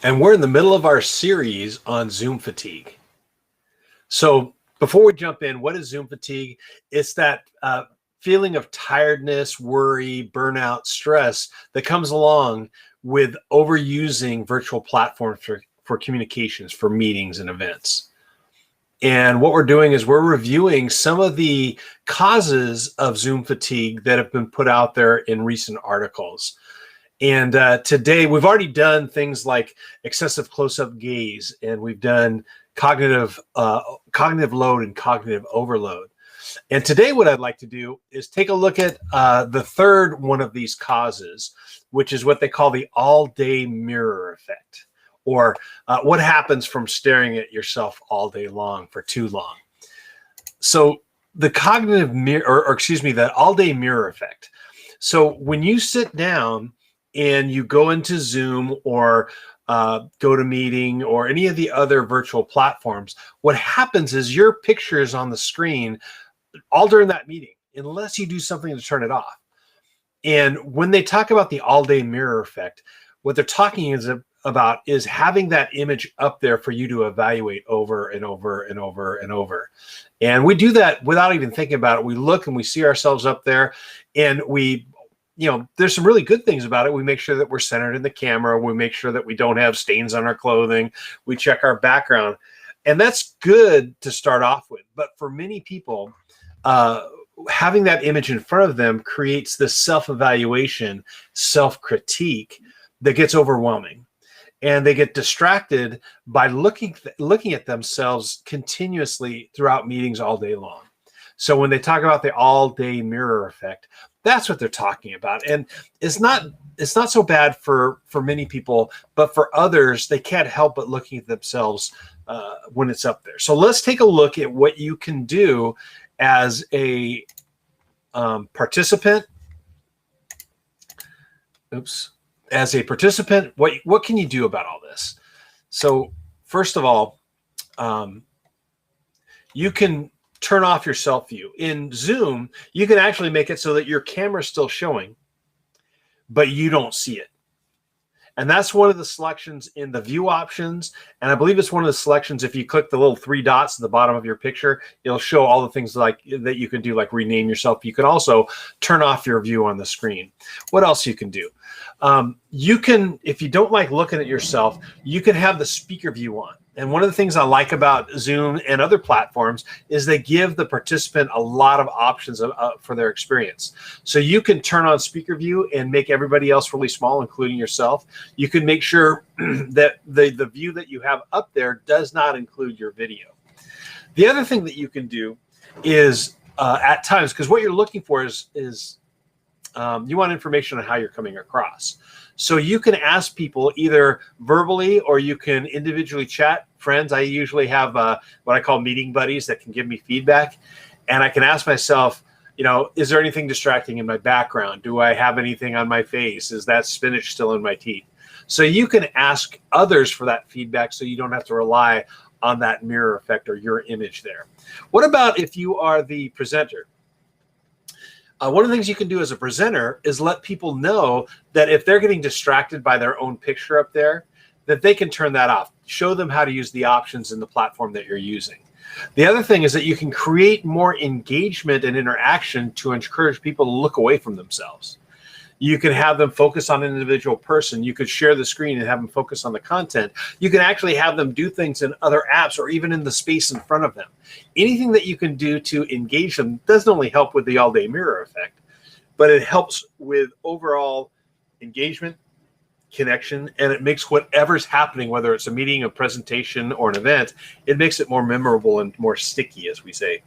and we're in the middle of our series on Zoom fatigue. So before we jump in, what is Zoom fatigue? It's that feeling of tiredness, worry, burnout, stress that comes along with overusing virtual platforms for communications, for meetings and events. And what we're doing is we're reviewing some of the causes of Zoom fatigue that have been put out there in recent articles. And today we've already done things like excessive close-up gaze, and we've done cognitive load and cognitive overload. And today what I'd like to do is take a look at the third one of these causes, which is what they call the all-day mirror effect, or what happens from staring at yourself all day long for too long. So the cognitive mirror, or excuse me, the all-day mirror effect. So when you sit down and you go into Zoom or GoToMeeting or any of the other virtual platforms, what happens is your picture is on the screen all during that meeting, unless you do something to turn it off. And when they talk about the all-day mirror effect, what they're talking about is having that image up there for you to evaluate over and over and over and over. And we do that without even thinking about it. We look and we see ourselves up there, and there's some really good things about it. We make sure that we're centered in the camera. We make sure that we don't have stains on our clothing. We check our background. And that's good to start off with. But for many people, having that image in front of them creates this self-evaluation, self-critique that gets overwhelming. And they get distracted by looking at themselves continuously throughout meetings all day long. So when they talk about the all-day mirror effect, that's what they're talking about. And it's not so bad for many people, but for others, they can't help but looking at themselves when it's up there. So let's take a look at what you can do as a participant. As a participant, what can you do about all this? So first of all, you can turn off your self view. In Zoom, you can actually make it so that your camera is still showing, but you don't see it. And that's one of the selections in the view options. And I believe it's one of the selections, if you click the little three dots at the bottom of your picture, it'll show all the things like that you can do, like rename yourself. You can also turn off your view on the screen. What else you can do? You can, if you don't like looking at yourself, you can have the speaker view on. And one of the things I like about Zoom and other platforms is they give the participant a lot of options for their experience. So you can turn on speaker view and make everybody else really small, including yourself. You can make sure that the view that you have up there does not include your video. The other thing that you can do is at times, because what you're looking for is you want information on how you're coming across. So you can ask people either verbally or you can individually chat. Friends, I usually have what I call meeting buddies that can give me feedback. And I can ask myself, is there anything distracting in my background? Do I have anything on my face? Is that spinach still in my teeth? So you can ask others for that feedback so you don't have to rely on that mirror effect or your image there. What about if you are the presenter? One of the things you can do as a presenter is let people know that if they're getting distracted by their own picture up there, that they can turn that off. Show them how to use the options in the platform that you're using. The other thing is that you can create more engagement and interaction to encourage people to look away from themselves. You can have them focus on an individual person. You could share the screen and have them focus on the content. You can actually have them do things in other apps or even in the space in front of them. Anything that you can do to engage them doesn't only help with the all-day mirror effect, but it helps with overall engagement, connection, and it makes whatever's happening, whether it's a meeting, a presentation, or an event, it makes it more memorable and more sticky, as we say.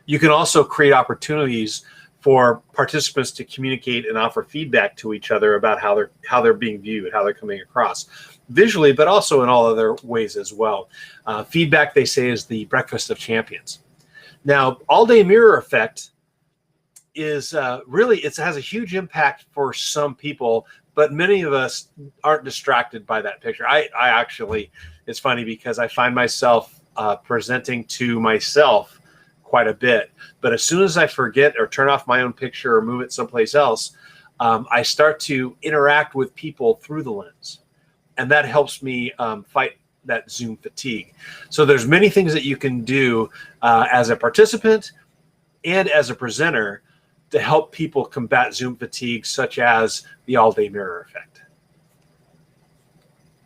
You can also create opportunities for participants to communicate and offer feedback to each other about how they're being viewed, how they're coming across visually, but also in all other ways as well. Feedback, they say, is the breakfast of champions. Now, all-day mirror effect is it has a huge impact for some people, but many of us aren't distracted by that picture. I actually, it's funny because I find myself presenting to myself quite a bit. But as soon as I forget or turn off my own picture or move it someplace else, I start to interact with people through the lens. and that helps me fight that Zoom fatigue. So there's many things that you can do as a participant and as a presenter to help people combat Zoom fatigue, such as the all-day mirror effect.